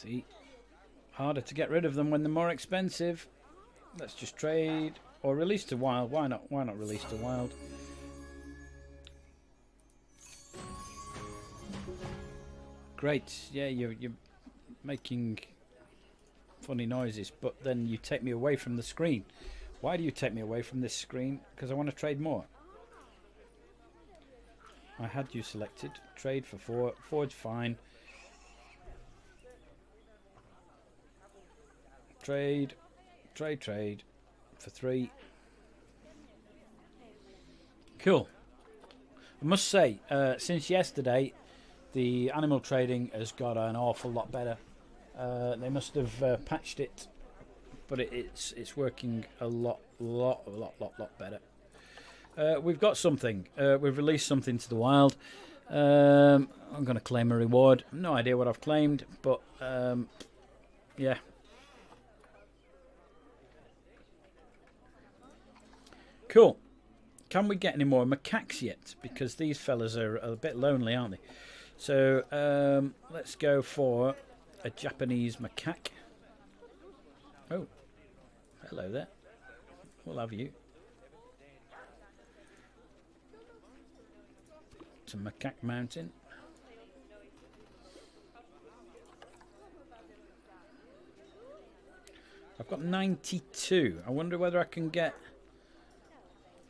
See, harder to get rid of them when they're more expensive. Let's just trade or release to wild. Why not? Why not release to wild? Great. Yeah, you're making funny noises, but then you take me away from the screen. Why do you take me away from this screen? Because I want to trade more. I had you selected. Trade for 4. Forward's fine. Trade. Trade for 3. Cool. I must say, since yesterday, the animal trading has got an awful lot better. They must have patched it, but it's working a lot better. We've got something. We've released something to the wild. I'm going to claim a reward. No idea what I've claimed, but yeah. Cool. Can we get any more macaques yet? Because these fellas are a bit lonely, aren't they? So let's go for a Japanese macaque. Oh, hello there. We'll have you. To Macaque Mountain. I've got 92. I wonder whether I can get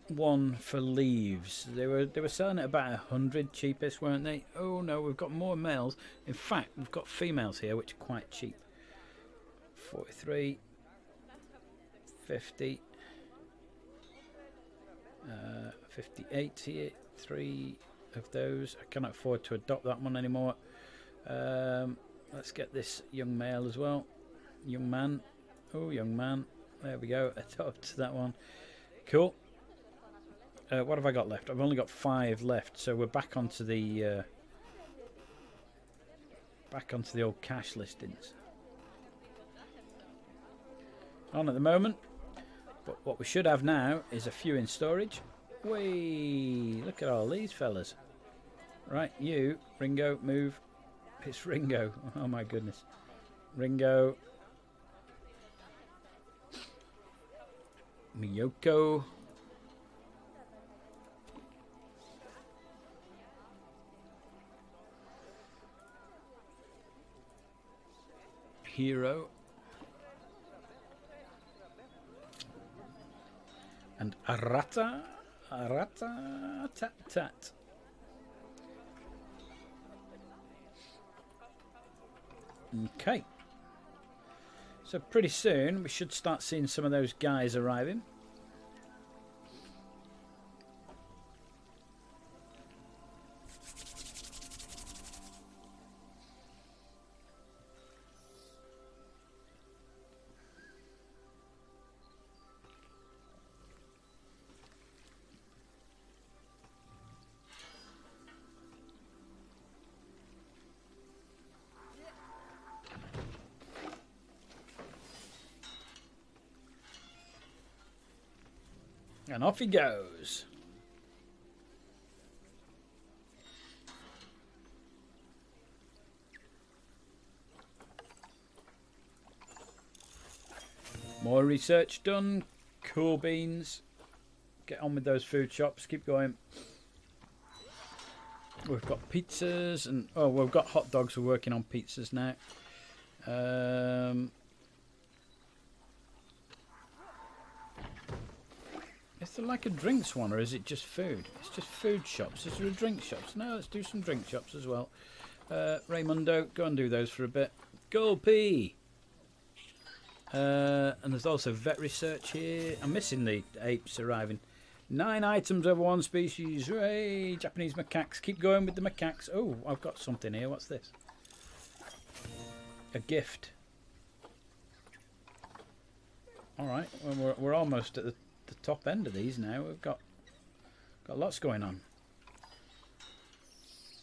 one for leaves. They were selling at about 100 cheapest, weren't they? Oh no, we've got more males. In fact, we've got females here, which are quite cheap. 43, 50, 58 here. 3 of those. I cannot afford to adopt that one anymore. Let's get this young male as well. Young man. Oh, young man. There we go. Adopt that one. Cool. What have I got left? I've only got 5 left, so we're back onto the old cash listings. On at the moment, but what we should have now is a few in storage. Whee! Look at all these fellas. Right, you, Ringo, move. It's Ringo. Oh my goodness. Ringo. Miyoko. Hero. And Arata. Arata tat tat. Okay. So pretty soon we should start seeing some of those guys arriving. And off he goes. More research done. Cool beans. Get on with those food shops. Keep going. We've got pizzas and we've got hot dogs. We're working on pizzas now. Is there like a drinks one, or is it just food? It's just food shops. Is there a drink shops? No, let's do some drink shops as well. Raymundo, go and do those for a bit. Gold P. And there's also vet research here. I'm missing the apes arriving. 9 items over 1 species. Hooray! Japanese macaques. Keep going with the macaques. Oh, I've got something here. What's this? A gift. Alright, well, we're almost at the top end of these now. We've got lots going on.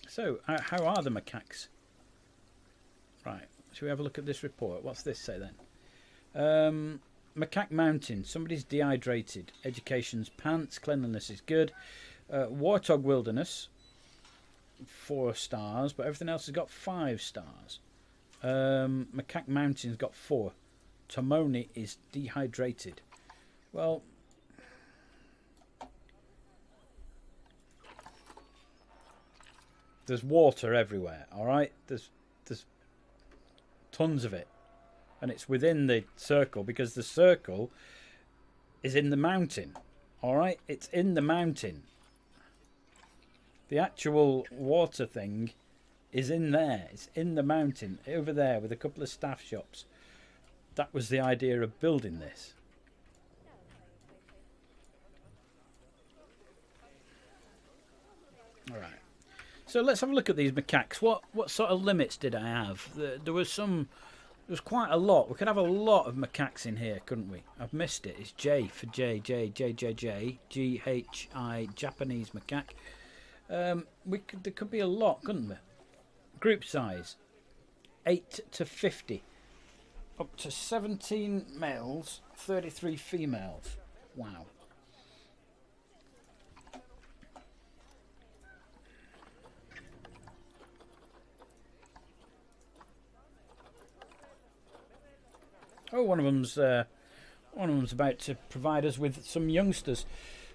So, how are the macaques? Right, shall we have a look at this report? What's this say then? Macaque Mountain. Somebody's dehydrated. Education's pants. Cleanliness is good. Warthog Wilderness. 4 stars, but everything else has got 5 stars. Macaque Mountain's got 4. Tomoni is dehydrated. Well, there's water everywhere, alright? There's tons of it. And it's within the circle because the circle is in the mountain. Alright? It's in the mountain. The actual water thing is in there. It's in the mountain over there with a couple of staff shops. That was the idea of building this. Alright. So let's have a look at these macaques. What sort of limits did I have? There was quite a lot. We could have a lot of macaques in here, couldn't we? I've missed it. It's J for J, J, J, J, J, G, H, I, Japanese macaque. There could be a lot, couldn't there? Group size, 8 to 50. Up to 17 males, 33 females. Wow. Oh, one of them's about to provide us with some youngsters.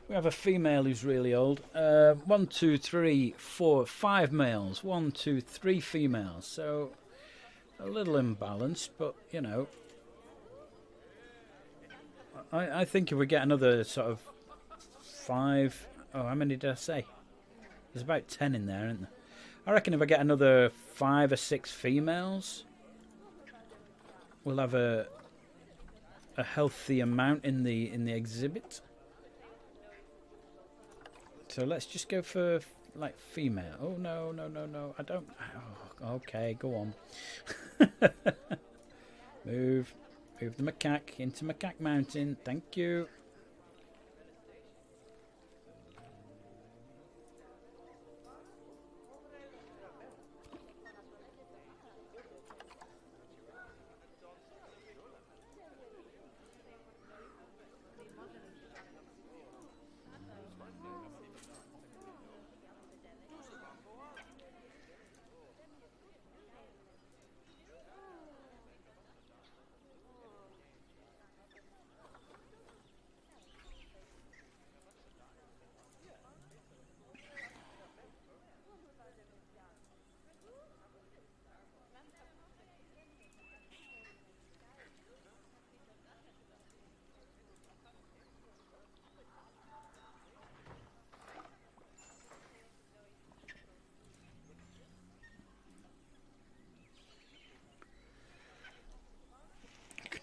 We have a female who's really old. 1, 2, 3, 4, 5 males. 1, 2, 3 females. So a little imbalanced, but you know, I think if we get another sort of 5. Oh, how many did I say? There's about 10 in there, isn't there? I reckon if I get another 5 or 6 females, we'll have a healthy amount in the exhibit. So let's just go for like female. Oh no, I don't. Oh, okay, go on. move the macaque into Macaque Mountain. Thank you.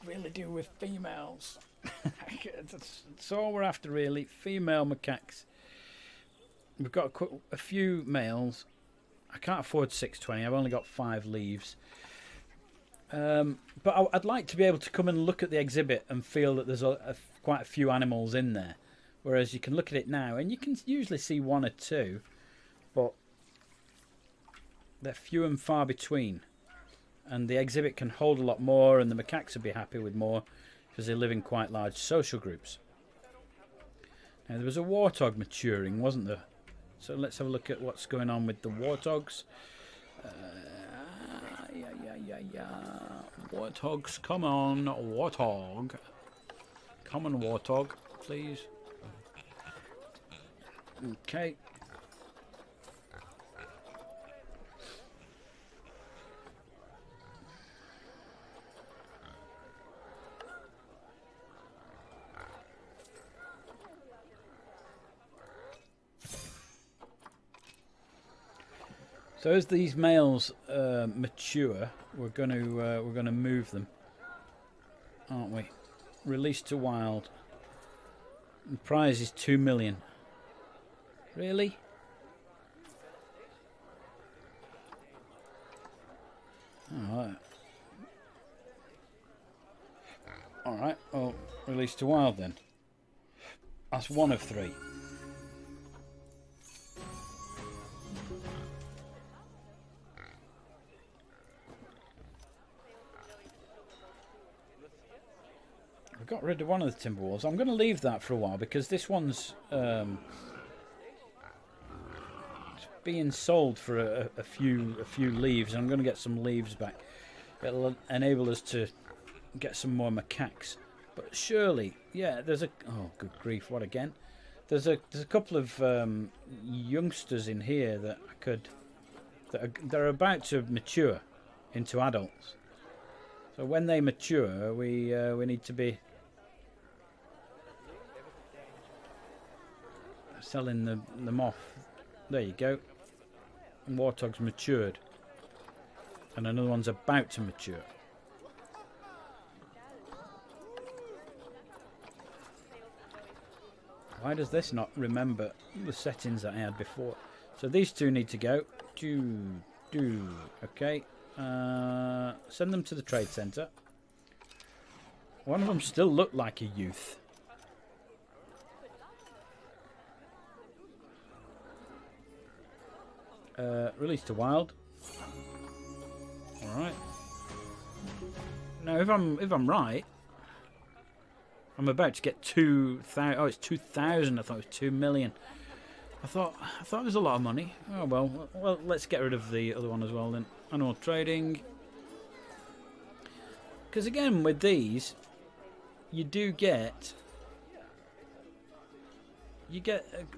Really do with females. That's all we're after, really. Female macaques. We've got a few males. I can't afford 620. I've only got 5 leaves. But I'd like to be able to come and look at the exhibit and feel that there's quite a few animals in there. Whereas you can look at it now and you can usually see 1 or 2, but they're few and far between. And the exhibit can hold a lot more, and the macaques will be happy with more because they live in quite large social groups. Now, there was a warthog maturing, wasn't there? So let's have a look at what's going on with the warthogs. Yeah. Warthogs, come on, warthog. Come on, warthog, please. Okay. So as these males mature, we're going to move them, aren't we? Release to wild. The prize is 2 million. Really? All right. Well, release to wild then. That's 1 of 3. Got rid of one of the timber wolves. I'm going to leave that for a while because this one's being sold for a few leaves. I'm going to get some leaves back. It'll enable us to get some more macaques. But surely, yeah, there's a... Oh, good grief, what again? There's a couple of youngsters in here that I could... They're about to mature into adults. So when they mature, we need to be selling them off. There you go. And Warthog's matured. And another one's about to mature. Why does this not remember the settings that I had before? So these two need to go. Okay. Send them to the trade centre. One of them still looked like a youth. Release to wild. All right. Now, if I'm right, I'm about to get 2,000. Oh, it's 2,000. I thought it was 2 million. I thought it was a lot of money. Oh well. Well, let's get rid of the other one as well then. Animal trading. Because again, with these, you do get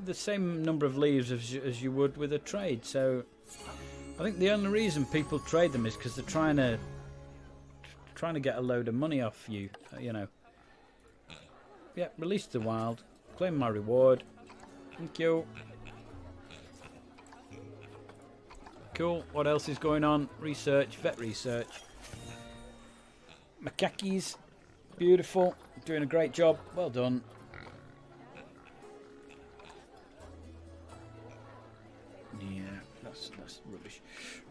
the same number of leaves as you would with a trade. So I think the only reason people trade them is because they're trying to get a load of money off you. You know. Yeah, release the wild. Claim my reward. Thank you. Cool. What else is going on? Research, vet research. Macaques. Beautiful. Doing a great job. Well done. Yeah, that's rubbish.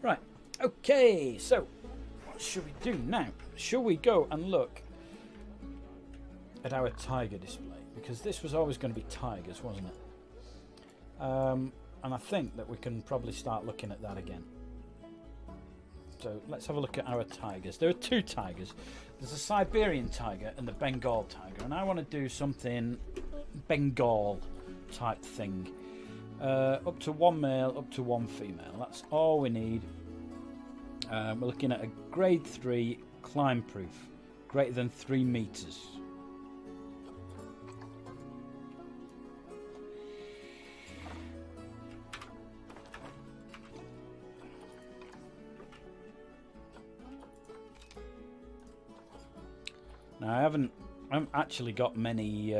Right. Okay, so what should we do now? Shall we go and look at our tiger display? Because this was always going to be tigers, wasn't it? And I think that we can probably start looking at that again. So let's have a look at our tigers. There are two tigers. There's a Siberian tiger and the Bengal tiger. And I want to do something Bengal type thing. Up to one male, up to one female. That's all we need. We're looking at a grade 3 climb proof. Greater than 3 meters. Now I haven't actually got many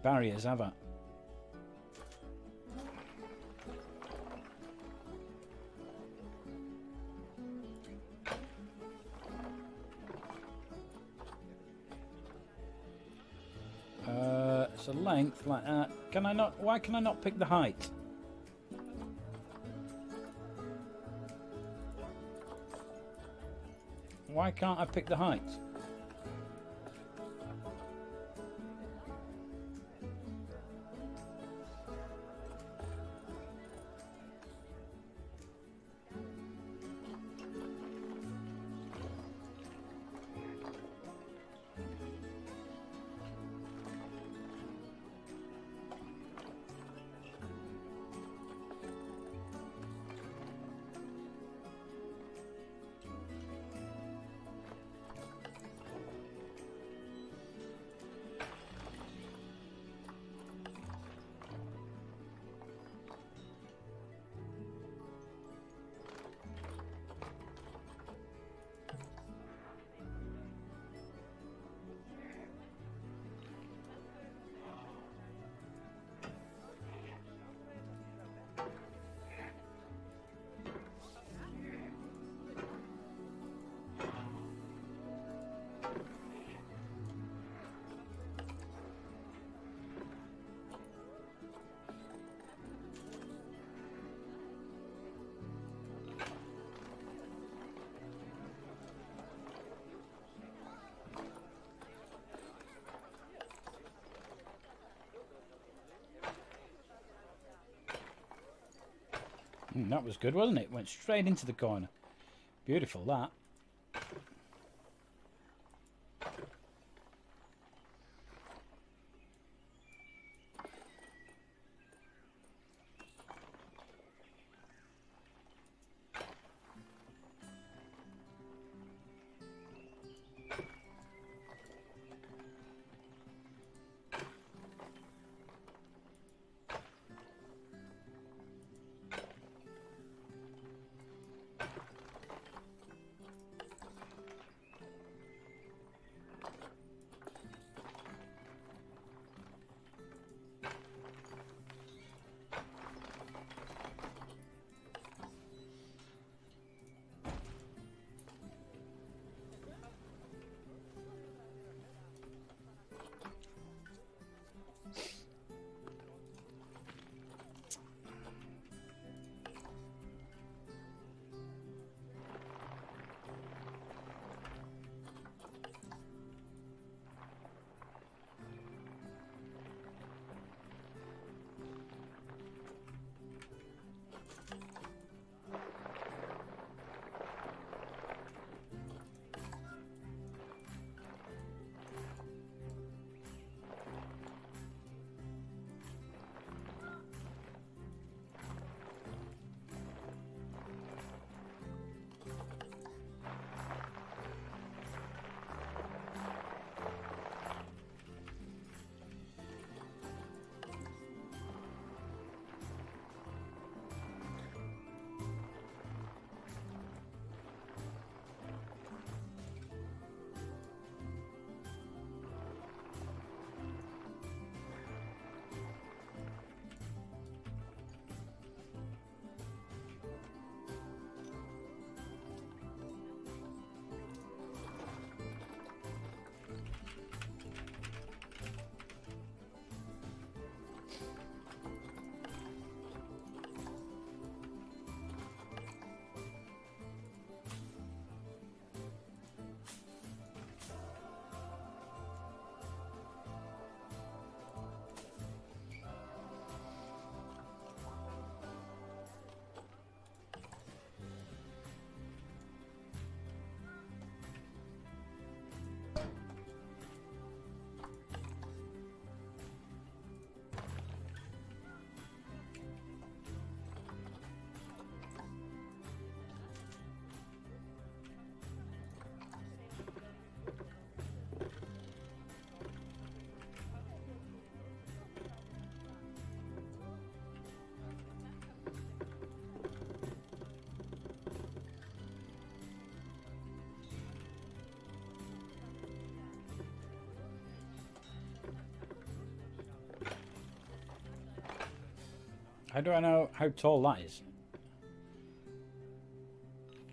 barriers, have I? So length like that. Can I not? Why can I not pick the height? Why can't I pick the height? That was good, wasn't it? Went straight into the corner. Beautiful, that. How do I know how tall that is?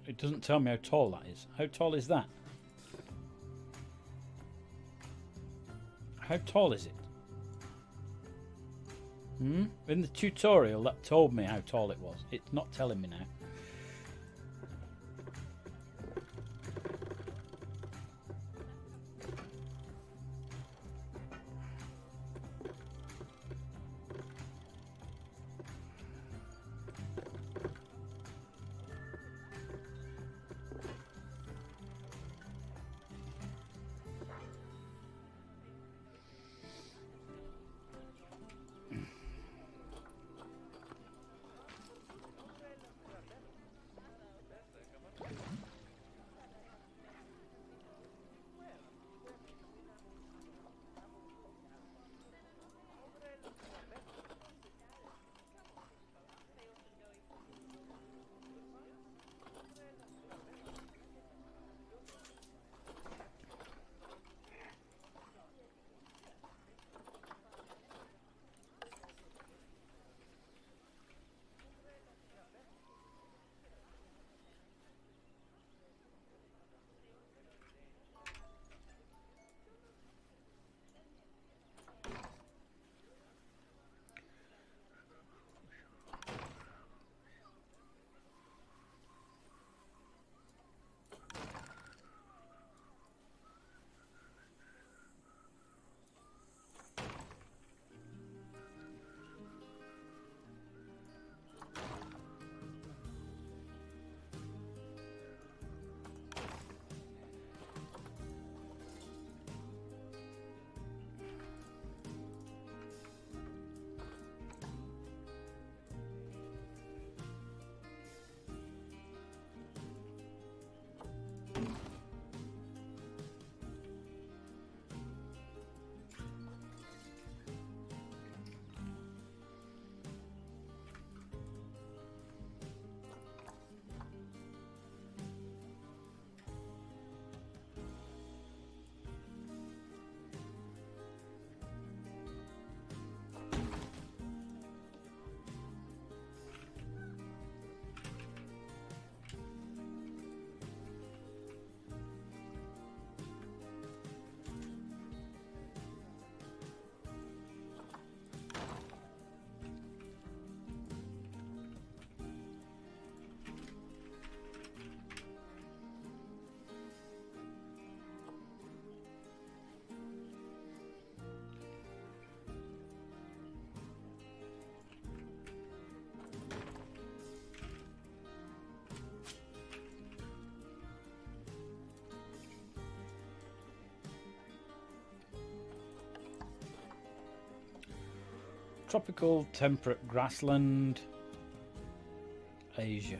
It doesn't tell me how tall that is. How tall is that? How tall is it? In the tutorial that told me how tall it was. It's not telling me now. Tropical temperate grassland, Asia.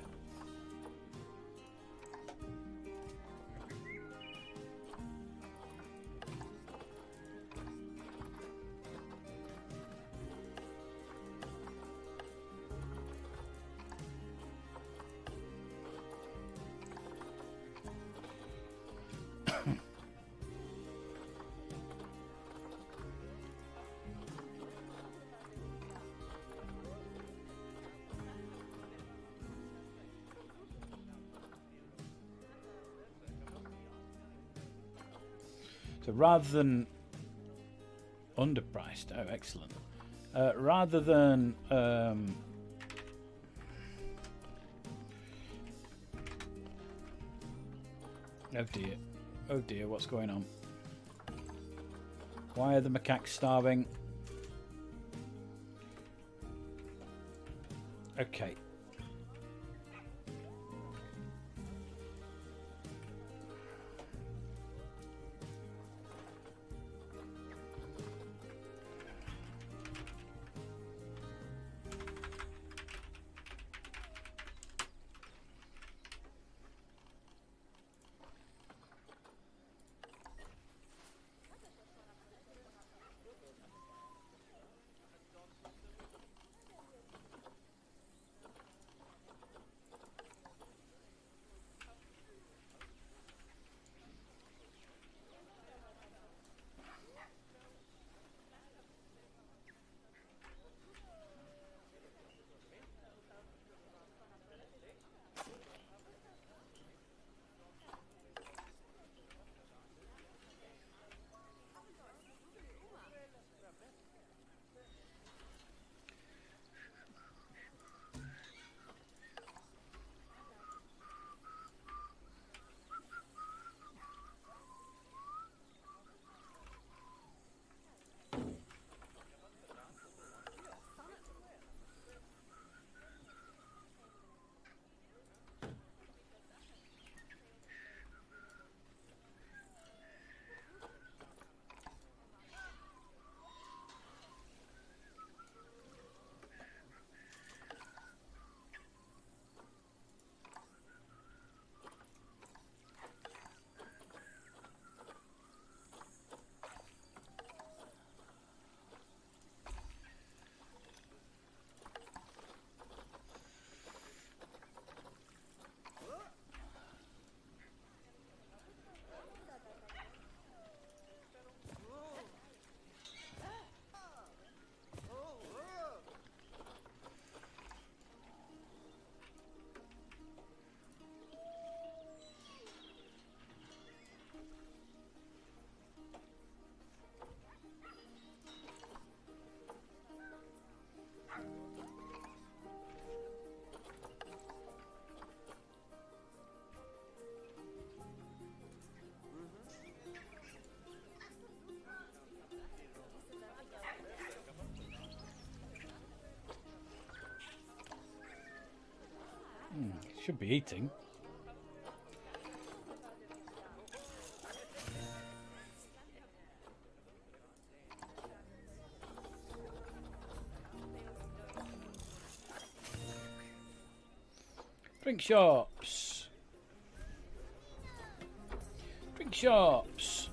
So rather than underpriced, oh excellent. Rather than oh dear, what's going on? Why are the macaques starving? Okay. Should be eating. Drink shops. Drink shops.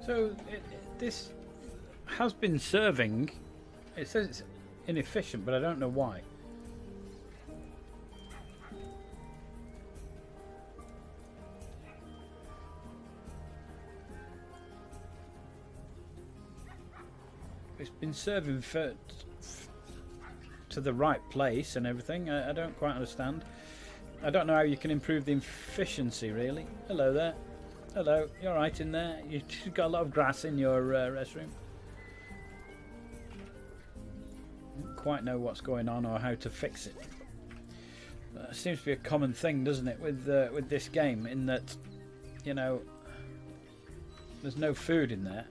So this has been serving. It says it's inefficient, but I don't know why. It's been serving to the right place and everything. I don't quite understand. I don't know how you can improve the efficiency, really. Hello there. Hello, you're right in there. You've got a lot of grass in your restroom. Don't quite know what's going on or how to fix it. It seems to be a common thing, doesn't it, with this game, in that, you know, there's no food in there.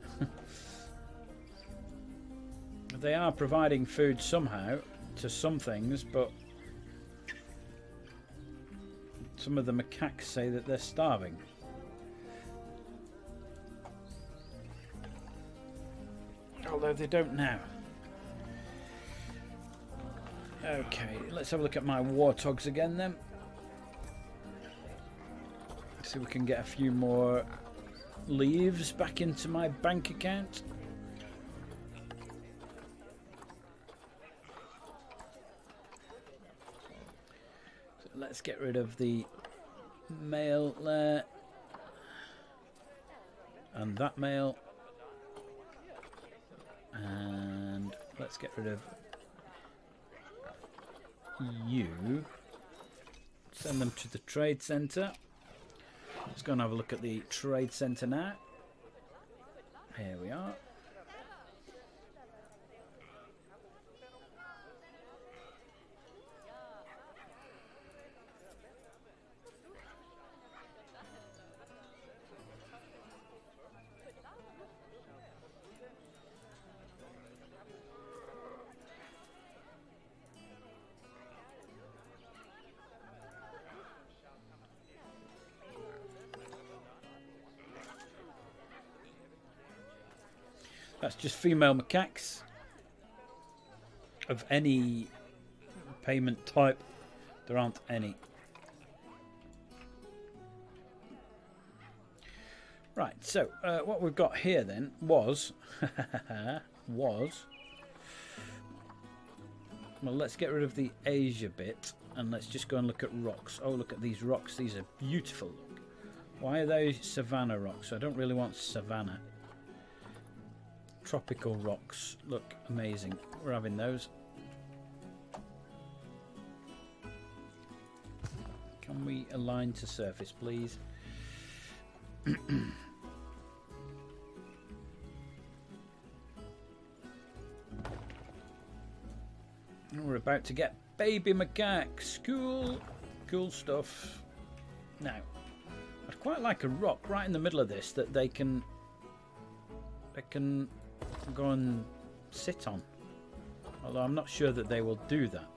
They are providing food somehow to some things, but some of the macaques say that they're starving. Although they don't now. Okay, let's have a look at my warthogs again then. See if we can get a few more leaves back into my bank account. So let's get rid of the male there. And that male. And let's get rid of you. Send them to the trade centre. Let's go and have a look at the trade centre now. Here we are. That's just female macaques of any payment type. There aren't any. Right, so what we've got here then was well, let's get rid of the Asia bit and let's just go and look at rocks. Oh, look at these rocks. These are beautiful. Why are they savannah rocks? I don't really want savannah. Tropical rocks look amazing. We're having those. Can we align to surface, please? We're about to get baby macaques. Cool stuff. Now, I'd quite like a rock right in the middle of this that they can go and sit on, although I'm not sure that they will do that.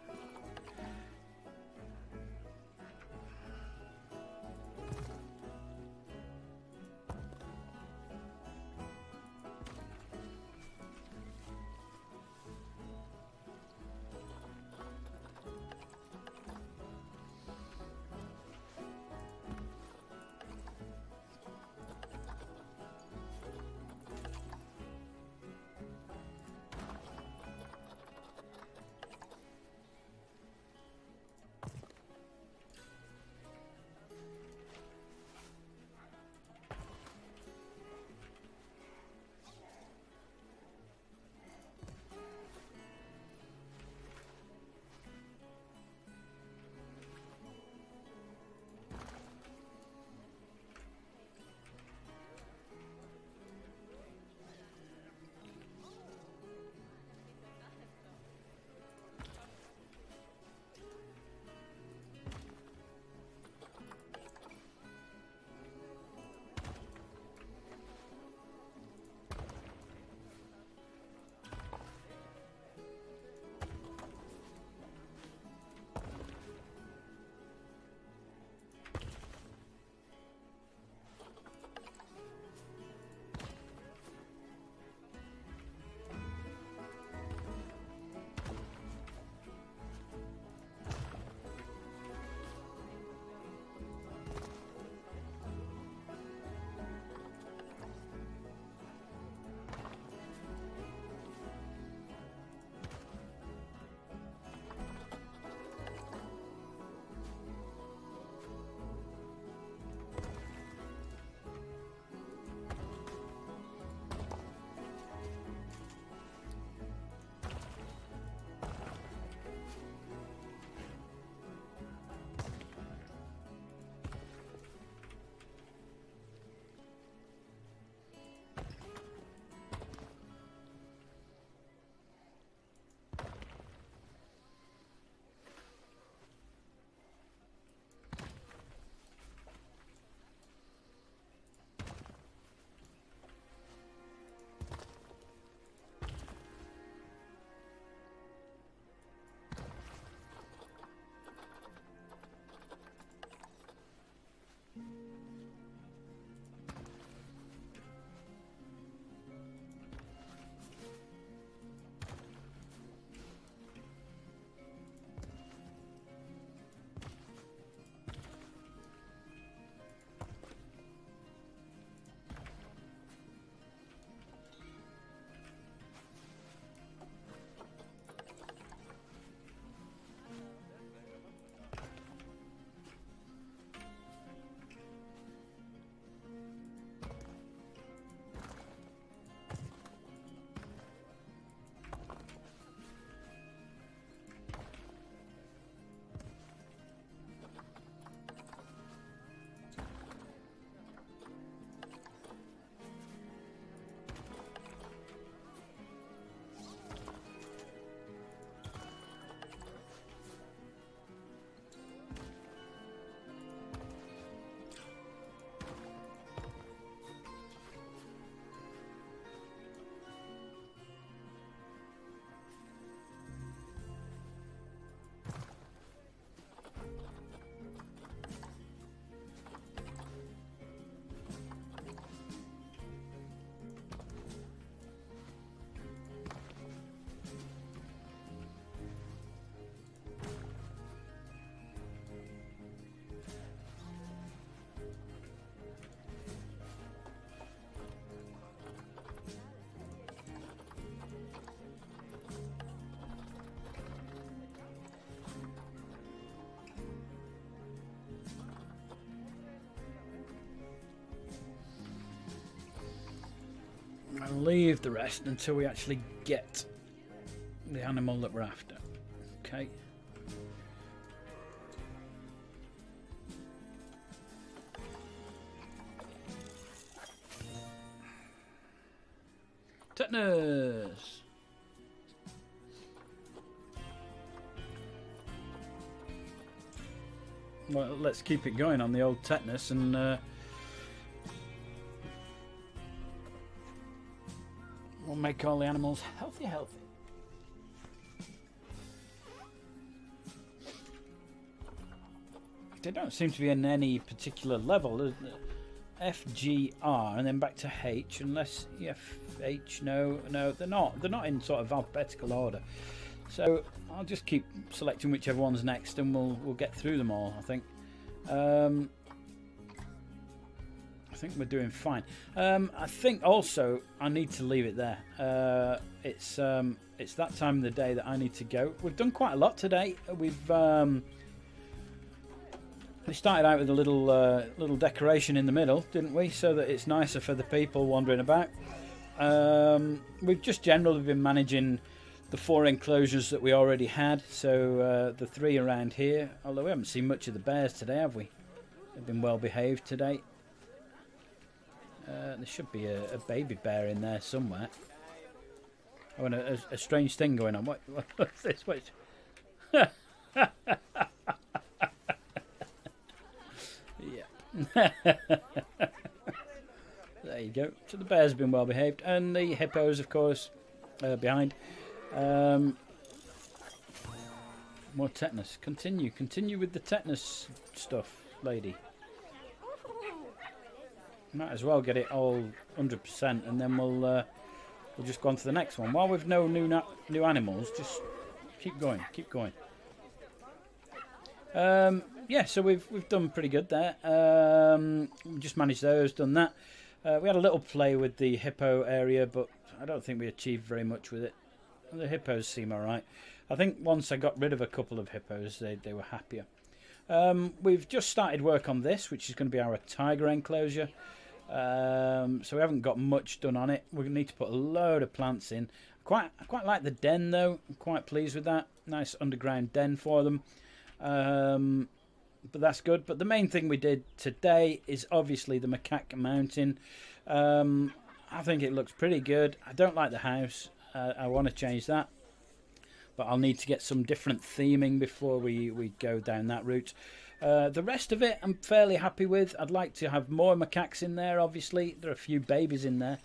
and leave the rest until we actually get the animal that we're after. Okay. Tetanus. Well, let's keep it going on the old tetanus and we'll make all the animals healthy. They don't seem to be in any particular level. F, G, R, and then back to H. Unless F, H, no, they're not. They're not in sort of alphabetical order. So I'll just keep selecting whichever one's next, and we'll get through them all. I think we're doing fine. I think also I need to leave it there. It's that time of the day that I need to go. We've done quite a lot today. We started out with a little decoration in the middle, didn't we? So that it's nicer for the people wandering about. We've just generally been managing the 4 enclosures that we already had. So the 3 around here. Although we haven't seen much of the bears today, have we? They've been well behaved today. There should be a baby bear in there somewhere. Oh, and a strange thing going on. What's this? Yeah. There you go. So the bears have been well behaved, and the hippos, of course, behind. More tetanus. Continue with the tetanus stuff, lady. Might as well get it all 100%, and then we'll just go on to the next one. While we've no new animals, just keep going. Yeah, so we've done pretty good there. We just managed those, done that. We had a little play with the hippo area, but I don't think we achieved very much with it. The hippos seem alright. I think once I got rid of a couple of hippos, they were happier. We've just started work on this, which is going to be our tiger enclosure. So we haven't got much done on it. We're going to need to put a load of plants in. I quite like the den, though. I'm quite pleased with that. Nice underground den for them. But that's good. But the main thing we did today is obviously the Macaque Mountain. I think it looks pretty good. I don't like the house. I want to change that. But I'll need to get some different theming before we go down that route. The rest of it I'm fairly happy with. I'd like to have more macaques in there, obviously. There are a few babies in there.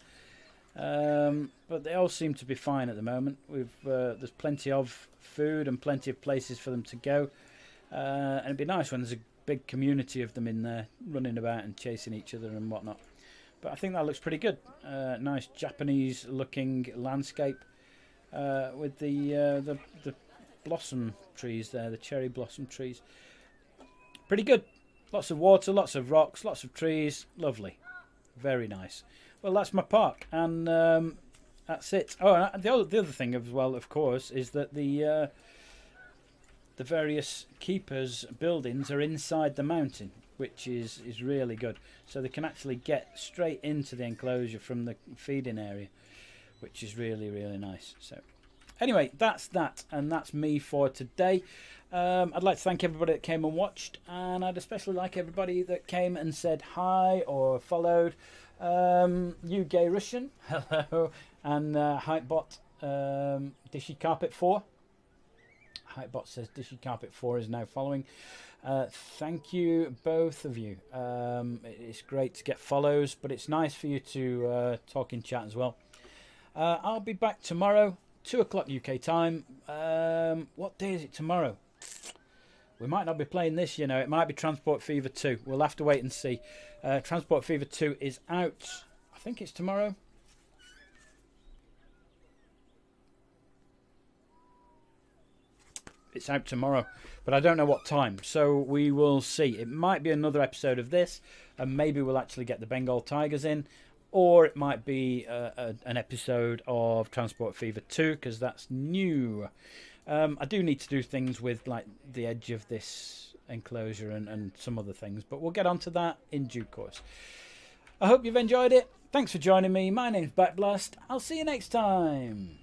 But they all seem to be fine at the moment. There's plenty of food and plenty of places for them to go. And it'd be nice when there's a big community of them in there running about and chasing each other and whatnot. But I think that looks pretty good. Nice Japanese looking landscape with the blossom trees there, the cherry blossom trees. Pretty good. Lots of water, lots of rocks, lots of trees. Lovely. Very nice. Well, that's my park, and that's it. Oh, and the other thing as well, of course, is that the various keepers' buildings are inside the mountain, which is really good. So they can actually get straight into the enclosure from the feeding area, which is really nice. So anyway, that's that, and that's me for today. I'd like to thank everybody that came and watched, and I'd especially like everybody that came and said hi or followed. You Gay Russian, hello, and Hypebot, Dishy Carpet 4. Hypebot says Dishy Carpet 4 is now following. Thank you, both of you. It's great to get follows, but it's nice for you to talk in chat as well. I'll be back tomorrow, 2 o'clock UK time. What day is it tomorrow? We might not be playing this, you know. It might be Transport Fever 2. We'll have to wait and see. Transport Fever 2 is out. I think it's tomorrow. It's out tomorrow, but I don't know what time, so we will see. It might be another episode of this, and maybe we'll actually get the Bengal Tigers in, or it might be an episode of Transport Fever 2, because that's new. I do need to do things with like the edge of this enclosure and some other things, but we'll get onto that in due course. I hope you've enjoyed it. Thanks for joining me. My name's Backblast. I'll see you next time.